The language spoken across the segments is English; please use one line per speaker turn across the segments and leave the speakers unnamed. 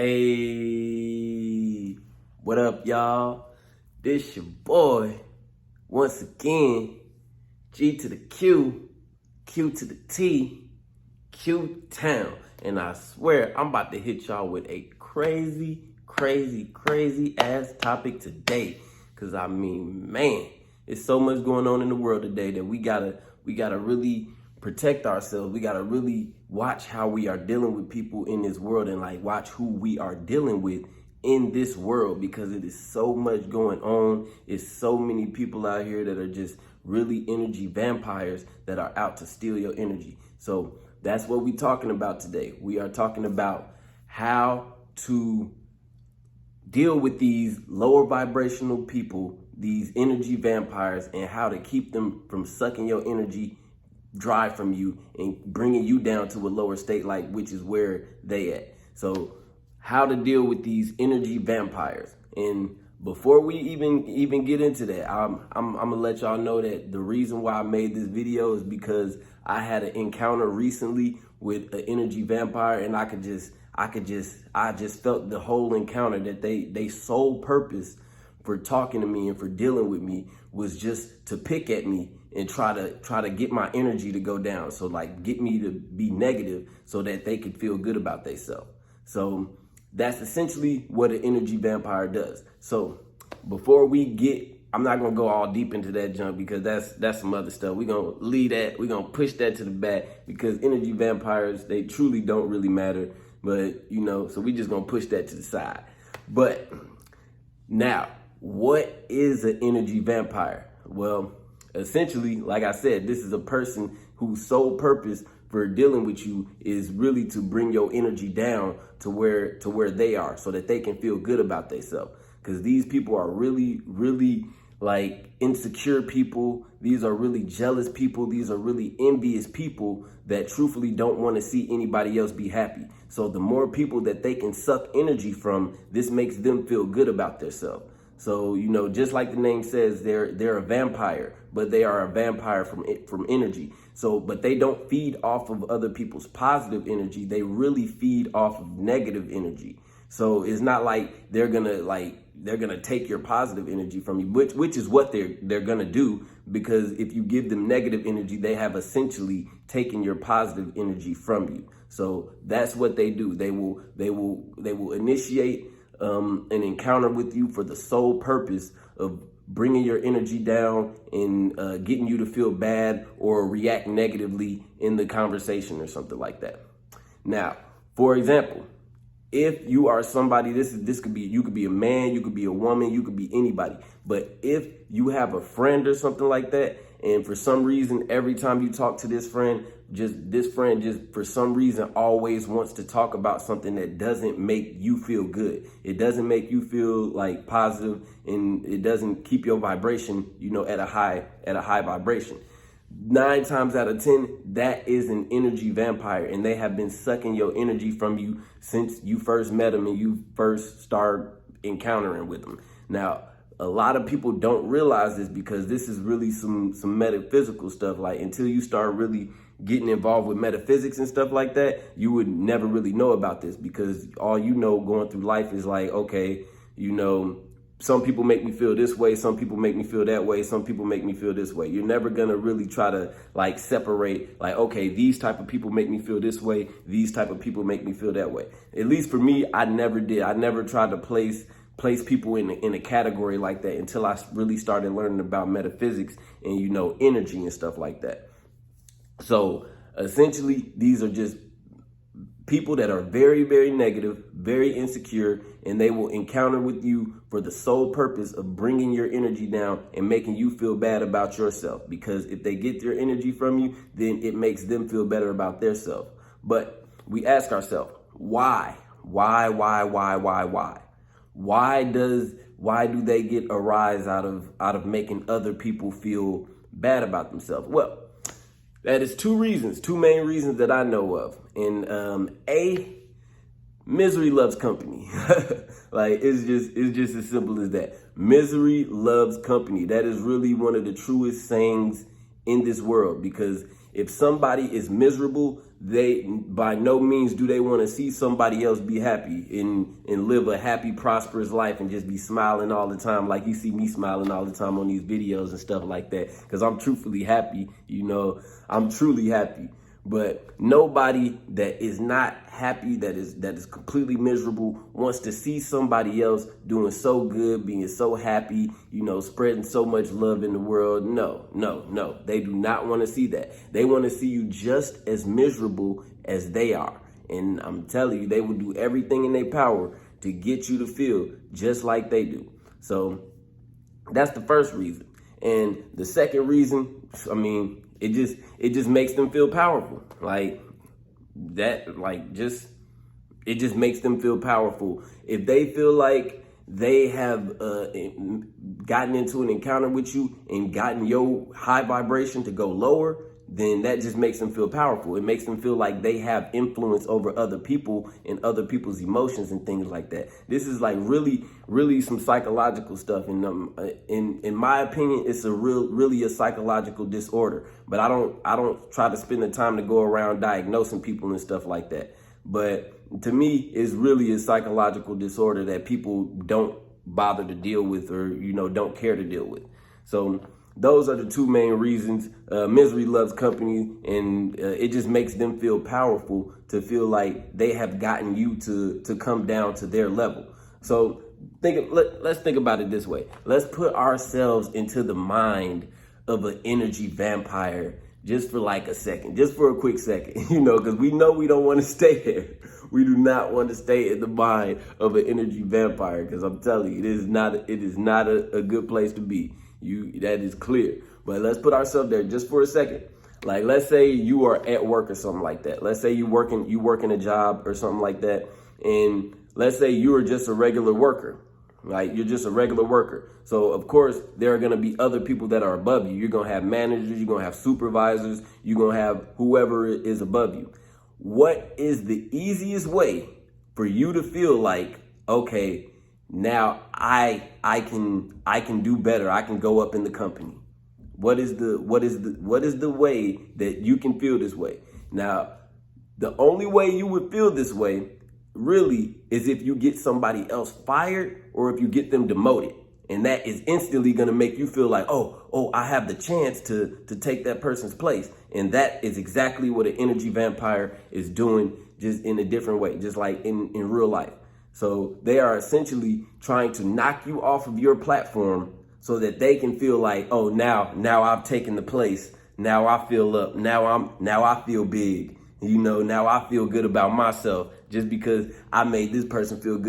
Hey, what up, y'all? This your boy, once again, G to the Q, Q to the T, Q Town. And I swear, I'm about to hit y'all with a crazy ass topic today. Cause I mean, man, it's so much going on in the world today that we gotta really protect ourselves. We gotta really watch how we are dealing with people in this world and like watch who we are dealing with in this world, because it is so much going on. It's so many people out here that are just really energy vampires that are out to steal your energy. So that's what we're talking about today. We are talking about how to deal with these lower vibrational people, these energy vampires, and how to keep them from sucking your energy dry from you and bringing you down to a lower state, like which is where they at. So how to deal with these energy vampires. And before we even get into that, I'm gonna let y'all know that the reason why I made this video is because I had an encounter recently with an energy vampire, and I just felt the whole encounter that they sole purpose for talking to me and for dealing with me was just to pick at me and try to get my energy to go down. So like get me to be negative so that they could feel good about themselves. So that's essentially what an energy vampire does. So before I'm not gonna go all deep into that junk because that's some other stuff. We're gonna leave that, we're gonna push that to the back because energy vampires, they truly don't really matter. But so we just gonna push that to the side. But now, what is an energy vampire? Well, essentially, like I said, this is a person whose sole purpose for dealing with you is really to bring your energy down to where they are so that they can feel good about themselves. Because these people are really like insecure people. These are really jealous people. These are really envious people that truthfully don't want to see anybody else be happy. So the more people that they can suck energy from, this makes them feel good about themselves. So, just like the name says, they're a vampire, but they are a vampire from energy. So, but they don't feed off of other people's positive energy. They really feed off of negative energy. So it's not like they're gonna take your positive energy from you, which is what they're gonna do, because if you give them negative energy, they have essentially taken your positive energy from you. So that's what they do. They will initiate an encounter with you for the sole purpose of bringing your energy down and getting you to feel bad or react negatively in the conversation or something like that. Now, for example, if you are somebody, this could be, you could be a man, you could be a woman, you could be anybody. But if you have a friend or something like that, and for some reason, every time you talk to this friend just for some reason always wants to talk about something that doesn't make you feel good. It doesn't make you feel like positive, and it doesn't keep your vibration, at a high vibration. 9 times out of 10, that is an energy vampire, and they have been sucking your energy from you since you first met them and you first start encountering with them. Now, a lot of people don't realize this because this is really some metaphysical stuff. Like, until you start really getting involved with metaphysics and stuff like that, you would never really know about this, because all going through life is like, okay, some people make me feel this way, some people make me feel that way, some people make me feel this way. You're never gonna really try to like separate, like, okay, these type of people make me feel this way, these type of people make me feel that way. At least for me, I never did. I never tried to place people in a category like that until I really started learning about metaphysics and energy and stuff like that. So essentially, these are just people that are very negative, very insecure, and they will encounter with you for the sole purpose of bringing your energy down and making you feel bad about yourself. Because if they get their energy from you, then it makes them feel better about themselves. But we ask ourselves, why? Why do they get a rise out of making other people feel bad about themselves? Well, that is two main reasons that I know of. And misery loves company. Like, it's just as simple as that. Misery loves company. That is really one of the truest sayings in this world, because if somebody is miserable, they by no means do they want to see somebody else be happy and live a happy, prosperous life and just be smiling all the time, like you see me smiling all the time on these videos and stuff like that. Because I'm truthfully happy, I'm truly happy. But nobody that is not happy, that is completely miserable, wants to see somebody else doing so good, being so happy, spreading so much love in the world. No. They do not want to see that. They want to see you just as miserable as they are. And I'm telling you, they will do everything in their power to get you to feel just like they do. So that's the first reason. And the second reason, it just makes them feel powerful. It just makes them feel powerful. If they feel like they have gotten into an encounter with you and gotten your high vibration to go lower, then that just makes them feel powerful. It makes them feel like they have influence over other people and other people's emotions and things like that. This is like really some psychological stuff. And in my opinion, it's really a psychological disorder. But I don't try to spend the time to go around diagnosing people and stuff like that. But to me, it's really a psychological disorder that people don't bother to deal with or, don't care to deal with. So those are the two main reasons. Misery loves company, and it just makes them feel powerful to feel like they have gotten you to come down to their level. So let's think about it this way. Let's put ourselves into the mind of an energy vampire just for like a second, just for a quick second, because we know we don't want to stay there. We do not want to stay in the mind of an energy vampire, because I'm telling you, it is not a good place to be. That is clear. But let's put ourselves there just for a second. Like, let's say you are at work or something like that. Let's say you working a job or something like that. And let's say you are just a regular worker. Right? You're just a regular worker. So of course there are going to be other people that are above you. You're going to have managers, you're going to have supervisors, you're going to have whoever is above you. What is the easiest way for you to feel like, okay, now I can do better. I can go up in the company. What is the way that you can feel this way? Now, the only way you would feel this way really is if you get somebody else fired or if you get them demoted. And that is instantly going to make you feel like, oh, I have the chance to take that person's place. And that is exactly what an energy vampire is doing, just in a different way, just like in real life. So they are essentially trying to knock you off of your platform so that they can feel like, oh, now I've taken the place. Now I feel up. Now I feel big. Now I feel good about myself just because I made this person feel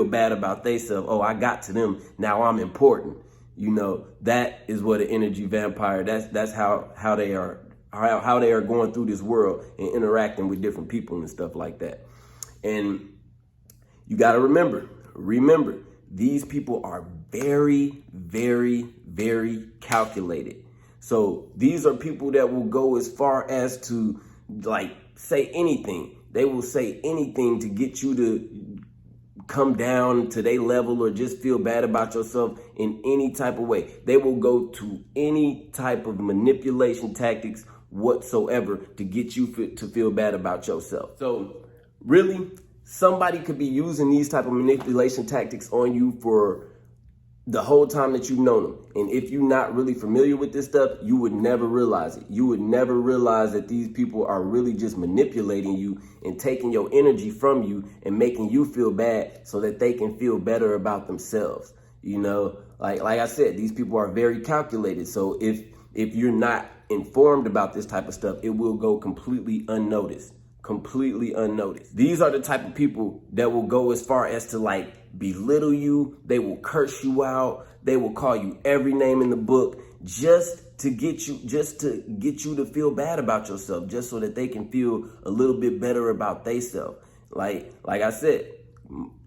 bad about themselves. Oh, I got to them. Now I'm important. That is what an energy vampire. That's how they are going through this world and interacting with different people and stuff like that. And you got to remember, these people are very, very, very calculated. So these are people that will go as far as to say anything. They will say anything to get you to come down to their level or just feel bad about yourself in any type of way. They will go to any type of manipulation tactics whatsoever to get you to feel bad about yourself. So really, somebody could be using these type of manipulation tactics on you for the whole time that you've known them. And if you're not really familiar with this stuff, you would never realize it. You would never realize that these people are really just manipulating you and taking your energy from you and making you feel bad so that they can feel better about themselves. Like I said, these people are very calculated. So if you're not informed about this type of stuff, it will go completely unnoticed. These are the type of people that will go as far as to belittle you. They will curse you out. They will call you every name in the book just to get you to feel bad about yourself, just so that they can feel a little bit better about themselves. Like I said,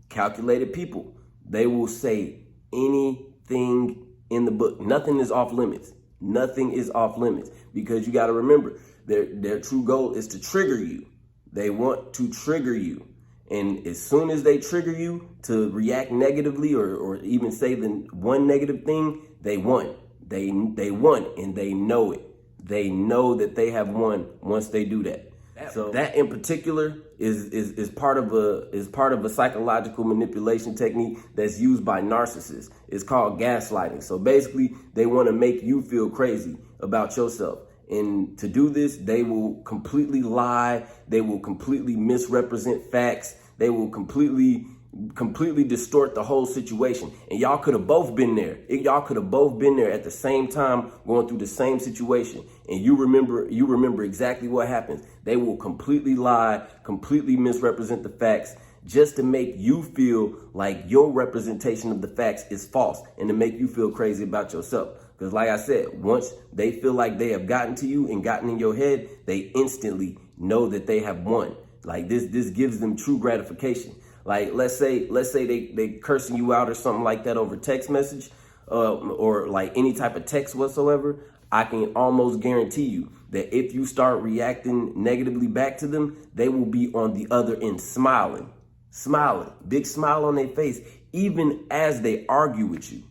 calculated people, they will say anything in the book. Nothing is off limits. Because you got to remember, their true goal is to trigger you. They want to trigger you. And as soon as they trigger you to react negatively or even say the one negative thing, they won. They won, and they know it. They know that they have won once they do that. So that in particular is part of a psychological manipulation technique that's used by narcissists. It's called gaslighting. So basically, they want to make you feel crazy about yourself. And to do this, they will completely lie. They will completely misrepresent facts. They will completely distort the whole situation. And y'all could have both been there. Y'all could have both been there at the same time, going through the same situation. And you remember exactly what happens. They will completely lie, completely misrepresent the facts, just to make you feel like your representation of the facts is false and to make you feel crazy about yourself. Because like I said, once they feel like they have gotten to you and gotten in your head, they instantly know that they have won. Like this gives them true gratification. Like let's say they cursing you out or something like that over text message, or like any type of text whatsoever. I can almost guarantee you that if you start reacting negatively back to them, they will be on the other end smiling, big smile on their face, even as they argue with you,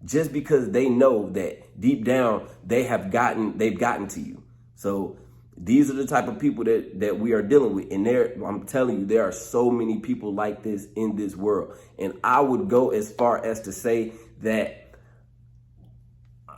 just because they know that deep down they've gotten to you. So these are the type of people that we are dealing with. And I'm telling you, there are so many people like this in this world. And I would go as far as to say that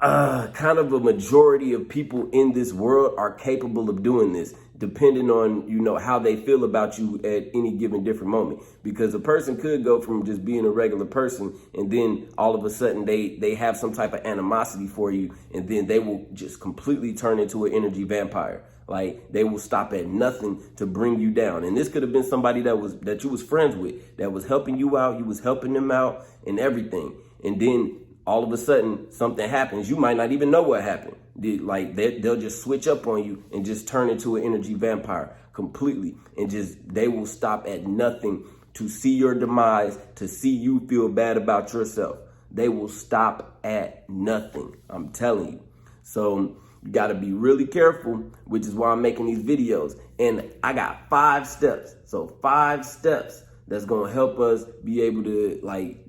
kind of a majority of people in this world are capable of doing this, depending on, how they feel about you at any given different moment. Because a person could go from just being a regular person and then all of a sudden they have some type of animosity for you, and then they will just completely turn into an energy vampire. Like they will stop at nothing to bring you down. And this could have been somebody that you was friends with, that was helping you out, you was helping them out and everything. And then all of a sudden something happens. You might not even know what happened. Like they'll just switch up on you and just turn into an energy vampire completely. And they will stop at nothing to see your demise, to see you feel bad about yourself. They will stop at nothing. I'm telling you. So you got to be really careful, which is why I'm making these videos. And I got 5 steps. So 5 steps that's going to help us be able to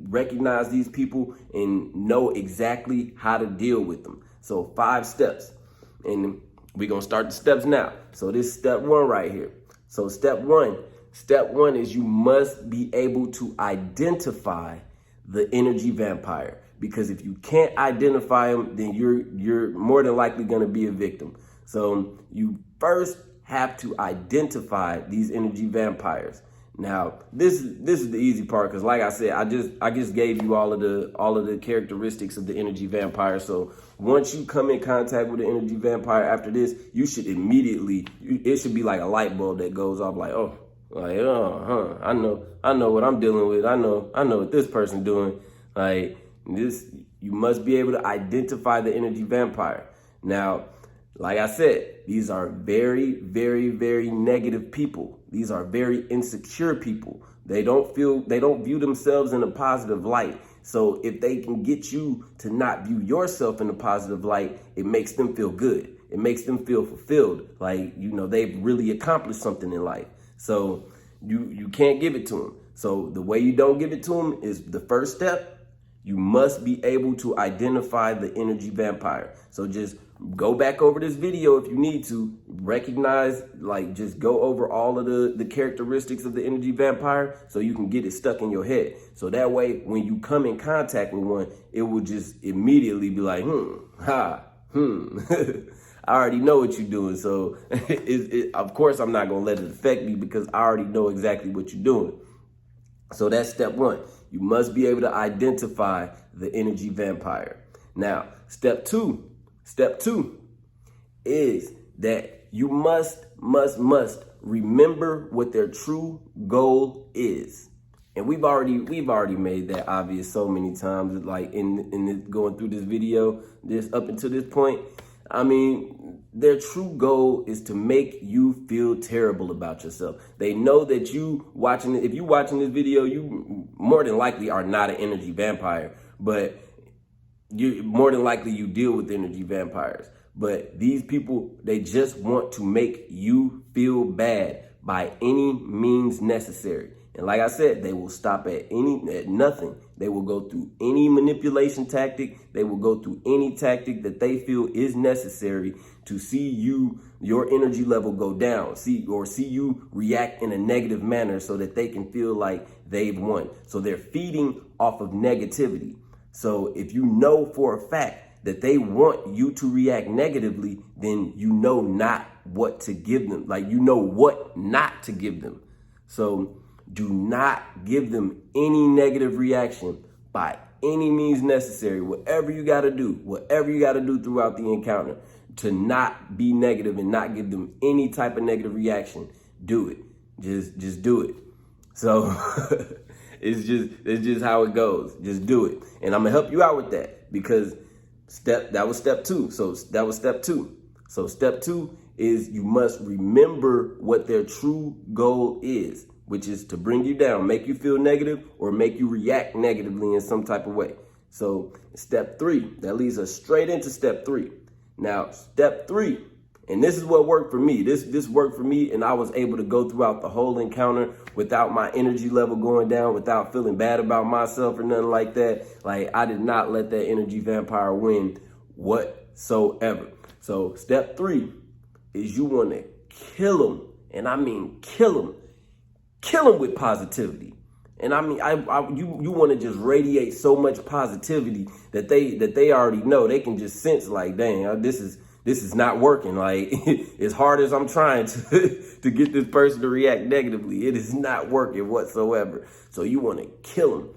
recognize these people and know exactly how to deal with them. So 5 steps. And we're going to start the steps now. So this is step 1 right here. So step one is you must be able to identify the energy vampire. Because if you can't identify them, then you're more than likely going to be a victim. So you first have to identify these energy vampires. Now, this is the easy part, because like I said, I just gave you all of the characteristics of the energy vampire. So once you come in contact with the energy vampire after this, you should immediately, it should be like a light bulb that goes off, like, I know what I'm dealing with. I know what this person doing. Like this, you must be able to identify the energy vampire. Now, like I said, these are very, very, very negative people. These are very insecure people. They don't view themselves in a positive light. So if they can get you to not view yourself in a positive light, it makes them feel good. It makes them feel fulfilled. Like, they've really accomplished something in life. So you can't give it to them. So the way you don't give it to them is the first step. You must be able to identify the energy vampire. So just go back over this video if you need to, recognize, just go over all of the characteristics of the energy vampire so you can get it stuck in your head. So that way, when you come in contact with one, it will just immediately be like, I already know what you're doing. So of course, I'm not going to let it affect me because I already know exactly what you're doing. So that's step 1. You must be able to identify the energy vampire. Now, step two is that you must remember what their true goal is. And we've already made that obvious so many times, like in this, going through this video, up until this point. I mean, their true goal is to make you feel terrible about yourself. They know that if you watching this video, you more than likely are not an energy vampire, but more than likely you deal with energy vampires. But these people, they just want to make you feel bad by any means necessary. And like I said, they will stop at nothing. They will go through any manipulation tactic. They will go through any tactic that they feel is necessary to see your energy level go down, see you react in a negative manner so that they can feel like they've won. So they're feeding off of negativity. So if you know for a fact that they want you to react negatively, then you know not what to give them. Like, you know what not to give them. So do not give them any negative reaction by any means necessary. Whatever you got to do throughout the encounter to not be negative and not give them any type of negative reaction, do it. Just do it. So it's just how it goes. Just do it. And I'm gonna help you out with that, because that was step 2. So that was step 2. So step 2 is you must remember what their true goal is, which is to bring you down, make you feel negative, or make you react negatively in some type of way. So step 3, that leads us straight into step 3. Now, step 3, and this is what worked for me. This worked for me, and I was able to go throughout the whole encounter without my energy level going down, without feeling bad about myself or nothing like that. Like, I did not let that energy vampire win whatsoever. So step 3 is you want to kill them, and I mean kill them. Kill them with positivity. And I mean, you want to just radiate so much positivity that they already know. They can just sense, like, dang, this is not working. Like, as hard as I'm trying to get this person to react negatively, it is not working whatsoever. So you want to kill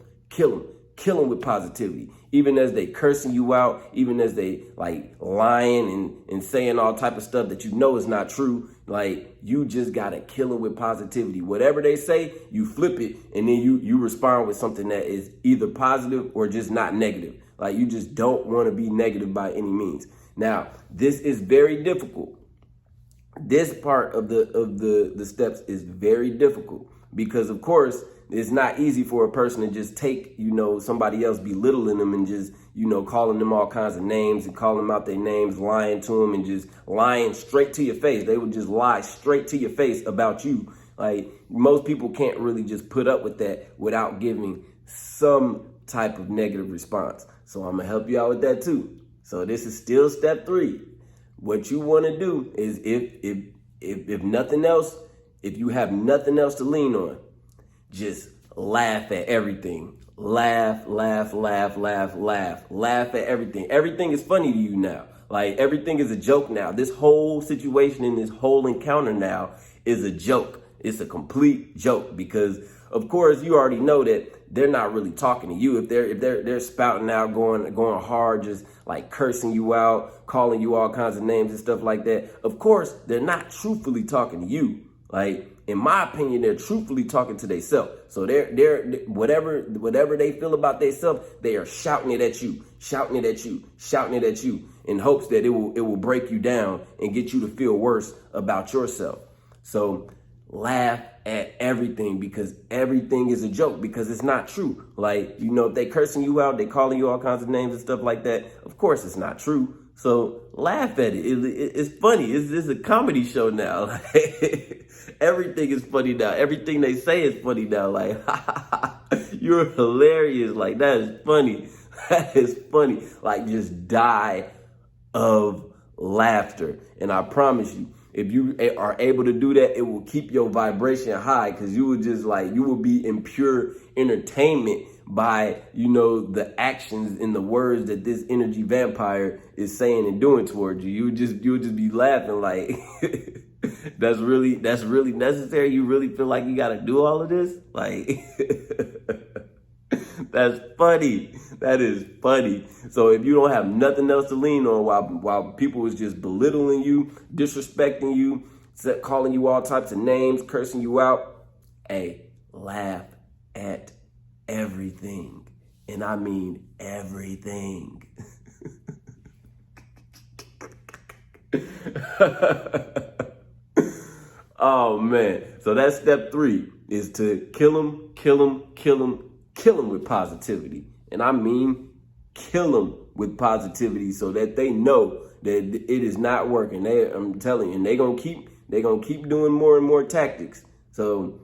them with positivity. Even as they cursing you out, even as they like lying and saying all type of stuff that you know is not true, like, you just gotta kill them with positivity. Whatever they say, you flip it, and then you respond with something that is either positive or just not negative. Like, you just don't want to be negative by any means. Now, this is very difficult. This part of the steps is very difficult because, of course, it's not easy for a person to just take, somebody else belittling them and just, calling them all kinds of names and calling them out their names, lying to them and just lying straight to your face. They would just lie straight to your face about you. Like, most people can't really just put up with that without giving some type of negative response. So I'm going to help you out with that too. So this is still step 3. What you want to do is if nothing else, if you have nothing else to lean on, just laugh at everything. Laugh at everything. Everything is funny to you now. Like, everything is a joke now. This whole situation and this whole encounter now is a joke. It's a complete joke because, of course, you already know that they're not really talking to you. If they're spouting out, going hard, just like cursing you out, calling you all kinds of names and stuff like that, of course, they're not truthfully talking to you. Like, in my opinion, they're truthfully talking to themselves. So they're whatever they feel about themselves, they are shouting it at you in hopes that it will break you down and get you to feel worse about yourself. So laugh at everything because everything is a joke because it's not true. Like, if they cursing you out, they calling you all kinds of names and stuff like that, of course it's not true. So laugh at it. It's funny. It's a comedy show now. Everything is funny now. Everything they say is funny now. Like, you're hilarious. Like, that is funny. That is funny. Like, just die of laughter. And I promise you, if you are able to do that, it will keep your vibration high because you will be in pure entertainment by, the actions and the words that this energy vampire is saying and doing towards you. You'll just be laughing like, that's really necessary. You really feel like you got to do all of this? Like, that's funny. That is funny. So if you don't have nothing else to lean on while people is just belittling you, disrespecting you, calling you all types of names, cursing you out, hey, laugh at everything. And I mean everything. Oh, man. So that's step 3 is to kill them with positivity. And I mean, kill them with positivity so that they know that it is not working. I'm telling you, and they're gonna keep doing more and more tactics. So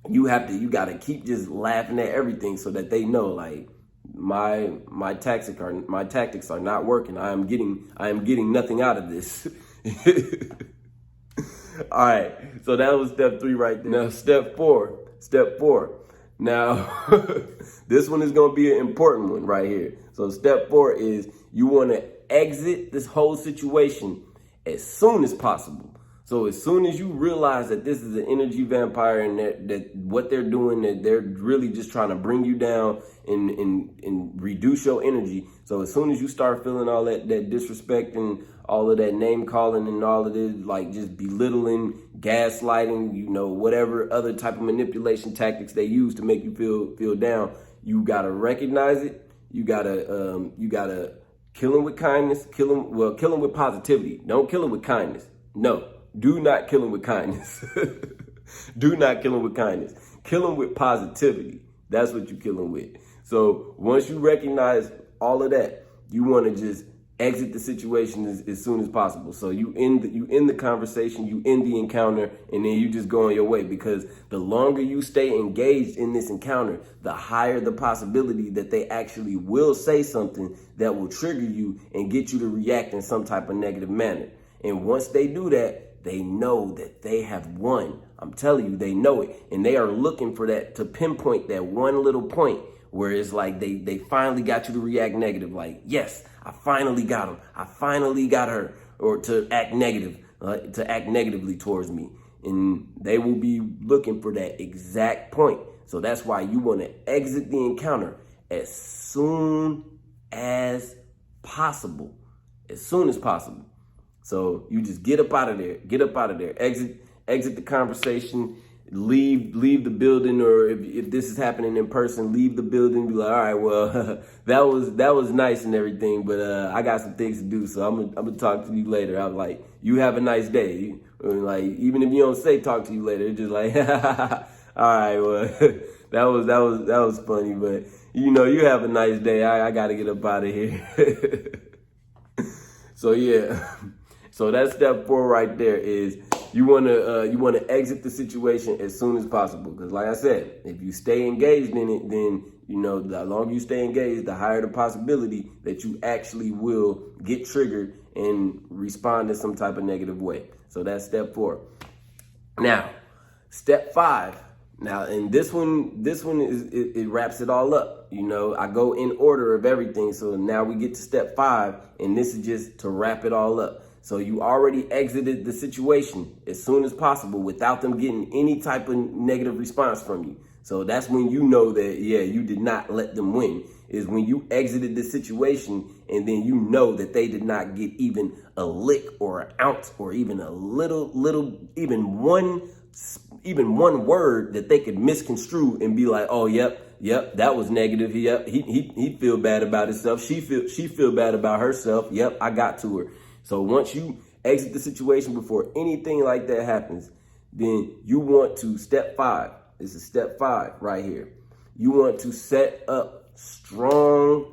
you gotta keep just laughing at everything so that they know, like, my tactics are not working. I am getting nothing out of this. All right, so that was step 3 right there. Now step four. Now this one is gonna be an important one right here. So step 4 is you want to exit this whole situation as soon as possible. So as soon as you realize that this is an energy vampire and that what they're doing, that they're really just trying to bring you down and reduce your energy. So as soon as you start feeling all that disrespect and all of that name calling and all of this, like just belittling, gaslighting, you know, whatever other type of manipulation tactics they use to make you feel down, you gotta recognize it. You gotta kill him with kindness. Kill him with positivity. Don't kill him with kindness. No. Do not kill him with kindness. Do not kill him with kindness. Kill him with positivity. That's what you kill him with. So once you recognize all of that, you want to just exit the situation as soon as possible. So you end the conversation, you end the encounter, and then you just go on your way, because the longer you stay engaged in this encounter, the higher the possibility that they actually will say something that will trigger you and get you to react in some type of negative manner. And once they do that, they know that they have won. I'm telling you, they know it. And they are looking for that, to pinpoint that one little point where it's like they finally got you to react negative. Like, yes, I finally got him. I finally got her. Or to act negative, to act negatively towards me. And they will be looking for that exact point. So that's why you want to exit the encounter as soon as possible. As soon as possible. So you just get up out of there, exit the conversation, leave the building, or if this is happening in person, leave the building, be like, all right, well, that was nice and everything, but I got some things to do, so I'm gonna talk to you later. I'm like, you have a nice day. Like, even if you don't say talk to you later, it's just like, all right, well, that was funny, but you know, you have a nice day. I gotta get up out of here. So yeah. So that's step 4 right there, is you want to exit the situation as soon as possible. Because like I said, if you stay engaged in it, then, you know, the longer you stay engaged, the higher the possibility that you actually will get triggered and respond in some type of negative way. So that's step 4. Now, step 5. Now, and this one it wraps it all up. You know, I go in order of everything. So now we get to step 5, and this is just to wrap it all up. So you already exited the situation as soon as possible without them getting any type of negative response from you. So that's when you know that, yeah, you did not let them win, is when you exited the situation and then you know that they did not get even a lick or an ounce or even a little, even one word that they could misconstrue and be like, oh, yep, that was negative. Yep, he feel bad about himself. She feel bad about herself. Yep, I got to her. So once you exit the situation before anything like that happens, then you want to, step 5, this is step 5 right here. You want to set up strong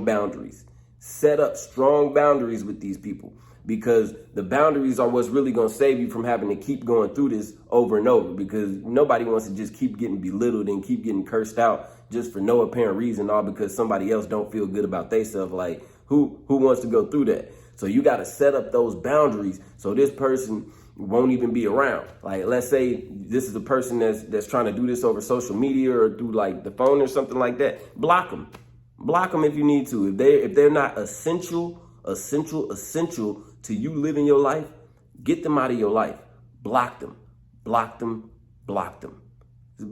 boundaries. Set up strong boundaries with these people, because the boundaries are what's really going to save you from having to keep going through this over and over, because nobody wants to just keep getting belittled and keep getting cursed out just for no apparent reason, all because somebody else don't feel good about themselves. Like, who wants to go through that? So you got to set up those boundaries so this person won't even be around. Like, let's say this is a person that's trying to do this over social media or through like the phone or something like that. Block them if you need to. If they're not essential to you living your life, get them out of your life. Block them.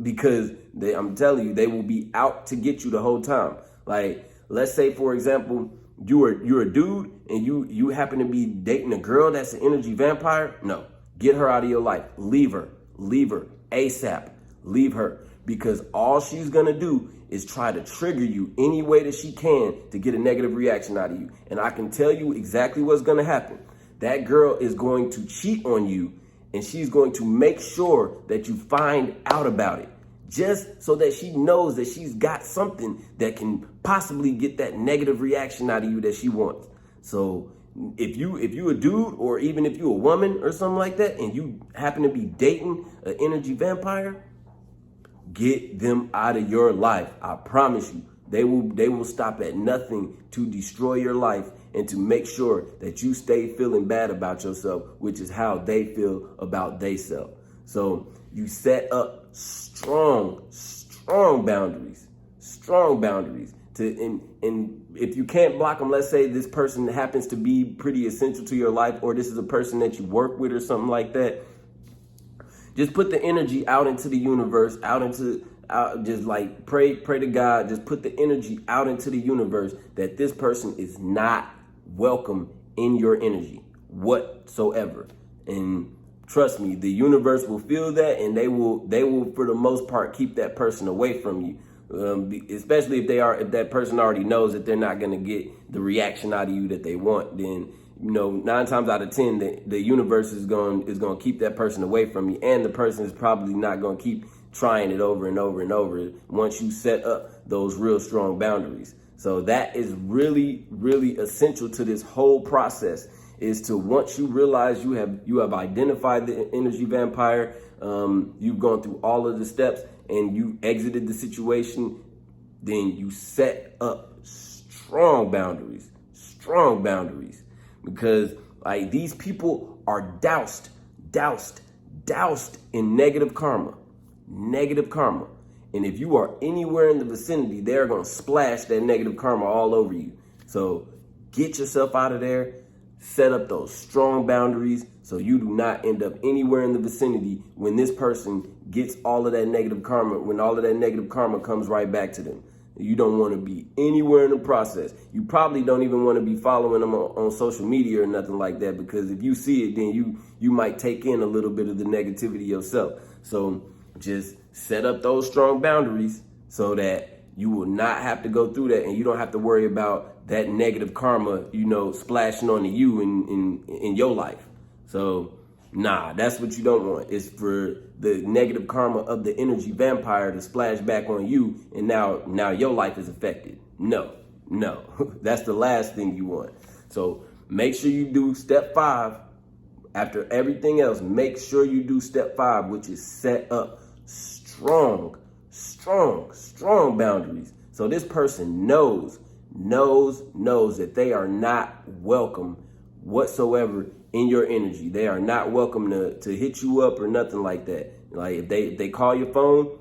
Because I'm telling you, they will be out to get you the whole time. Like, let's say, for example, you're a dude and you happen to be dating a girl that's an energy vampire. No, get her out of your life. Leave her ASAP. Leave her, because all she's gonna do is try to trigger you any way that she can to get a negative reaction out of you. And I can tell you exactly what's gonna happen. That girl is going to cheat on you, and she's going to make sure that you find out about it, just so that she knows that she's got something that can possibly get that negative reaction out of you that she wants. So if you a dude, or even if you a woman or something like that, and you happen to be dating an energy vampire, get them out of your life. I promise you, they will stop at nothing to destroy your life and to make sure that you stay feeling bad about yourself, which is how they feel about theyself. So you set up strong boundaries, and if you can't block them, let's say this person happens to be pretty essential to your life, or this is a person that you work with or something like that. Just put the energy out into the universe, just like pray to God. Just put the energy out into the universe that this person is not welcome in your energy whatsoever. And trust me, the universe will feel that, and they will for the most part keep that person away from you. Especially if that person already knows that they're not going to get the reaction out of you that they want, then 9 times out of 10, the universe is going to keep that person away from you, and the person is probably not going to keep trying it over and over and over once you set up those real strong boundaries. So that is really, really essential to this whole process, is to, once you realize you have identified the energy vampire, you've gone through all of the steps and you exited the situation, then you set up strong boundaries, because like these people are doused in negative karma. And if you are anywhere in the vicinity, they're going to splash that negative karma all over you. So get yourself out of there, set up those strong boundaries so you do not end up anywhere in the vicinity when this person gets all of that negative karma, when all of that negative karma comes right back to them. You don't want to be anywhere in the process. You probably don't even want to be following them on social media or nothing like that, because if you see it, then you might take in a little bit of the negativity yourself. So just set up those strong boundaries so that you will not have to go through that, and you don't have to worry about that negative karma, splashing onto you in your life. So that's what you don't want. It's for the negative karma of the energy vampire to splash back on you, and now your life is affected. No, that's the last thing you want. So make sure you do step 5. After everything else, make sure you do step 5, which is set up strong boundaries. So this person knows that they are not welcome whatsoever in your energy. They are not welcome to hit you up or nothing like that. Like if they call your phone,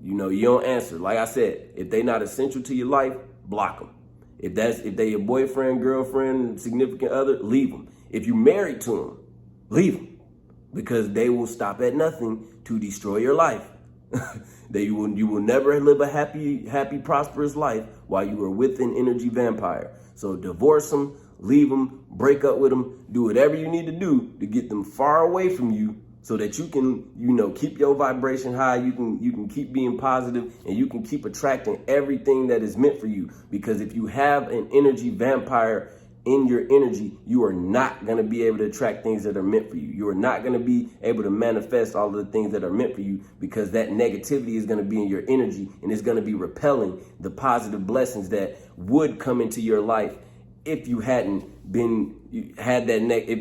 you don't answer. Like I said, if they not essential to your life, block them. If they your boyfriend, girlfriend, significant other, leave them. If you married to them, leave them, because they will stop at nothing to destroy your life. You will never live a happy, prosperous life while you are with an energy vampire. So divorce them, leave them, break up with them, do whatever you need to do to get them far away from you, so that you can, keep your vibration high. You can keep being positive, and you can keep attracting everything that is meant for you. Because if you have an energy vampire in your energy, you are not going to be able to attract things that are meant for you. You are not going to be able to manifest all of the things that are meant for you, because that negativity is going to be in your energy, and it's going to be repelling the positive blessings that would come into your life if you if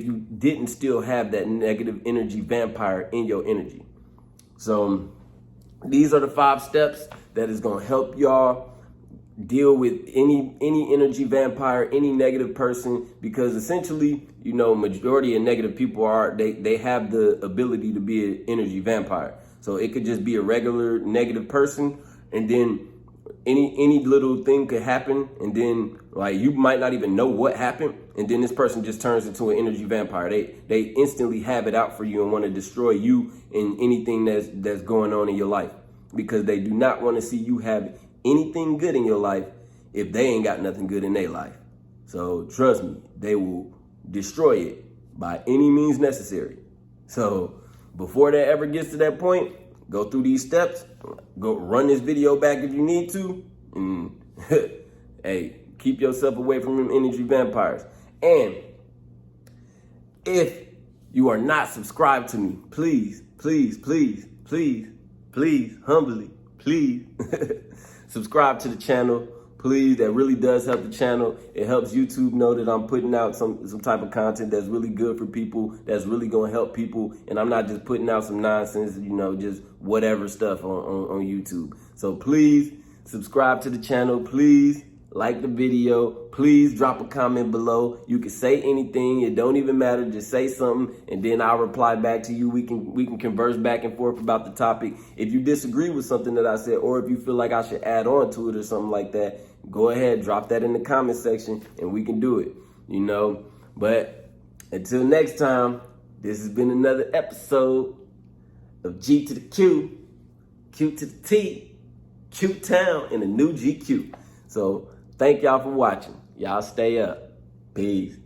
you didn't still have that negative energy vampire in your energy. So these are the 5 steps that is going to help y'all deal with any energy vampire, any negative person, because essentially, majority of negative people they have the ability to be an energy vampire. So it could just be a regular negative person, and then any little thing could happen, and then like you might not even know what happened, and then this person just turns into an energy vampire. They instantly have it out for you and want to destroy you and anything that's going on in your life, because they do not want to see you have anything good in your life if they ain't got nothing good in their life. So trust me, they will destroy it by any means necessary. So before that ever gets to that point, go through these steps, go run this video back if you need to, and hey, keep yourself away from them energy vampires. And if you are not subscribed to me, please, humbly, please, subscribe to the channel, please, that really does help the channel. It helps YouTube know that I'm putting out some type of content that's really good for people, that's really gonna help people, and I'm not just putting out some nonsense, just whatever stuff on YouTube. So please subscribe to the channel, please like the video, please drop a comment below. You can say anything, it don't even matter, just say something and then I'll reply back to you. We can converse back and forth about the topic. If you disagree with something that I said, or if you feel like I should add on to it or something like that, go ahead, drop that in the comment section and we can do it, But until next time, this has been another episode of G to the Q, Q to the T, Q Town in the new GQ. So thank y'all for watching. Y'all stay up. Peace.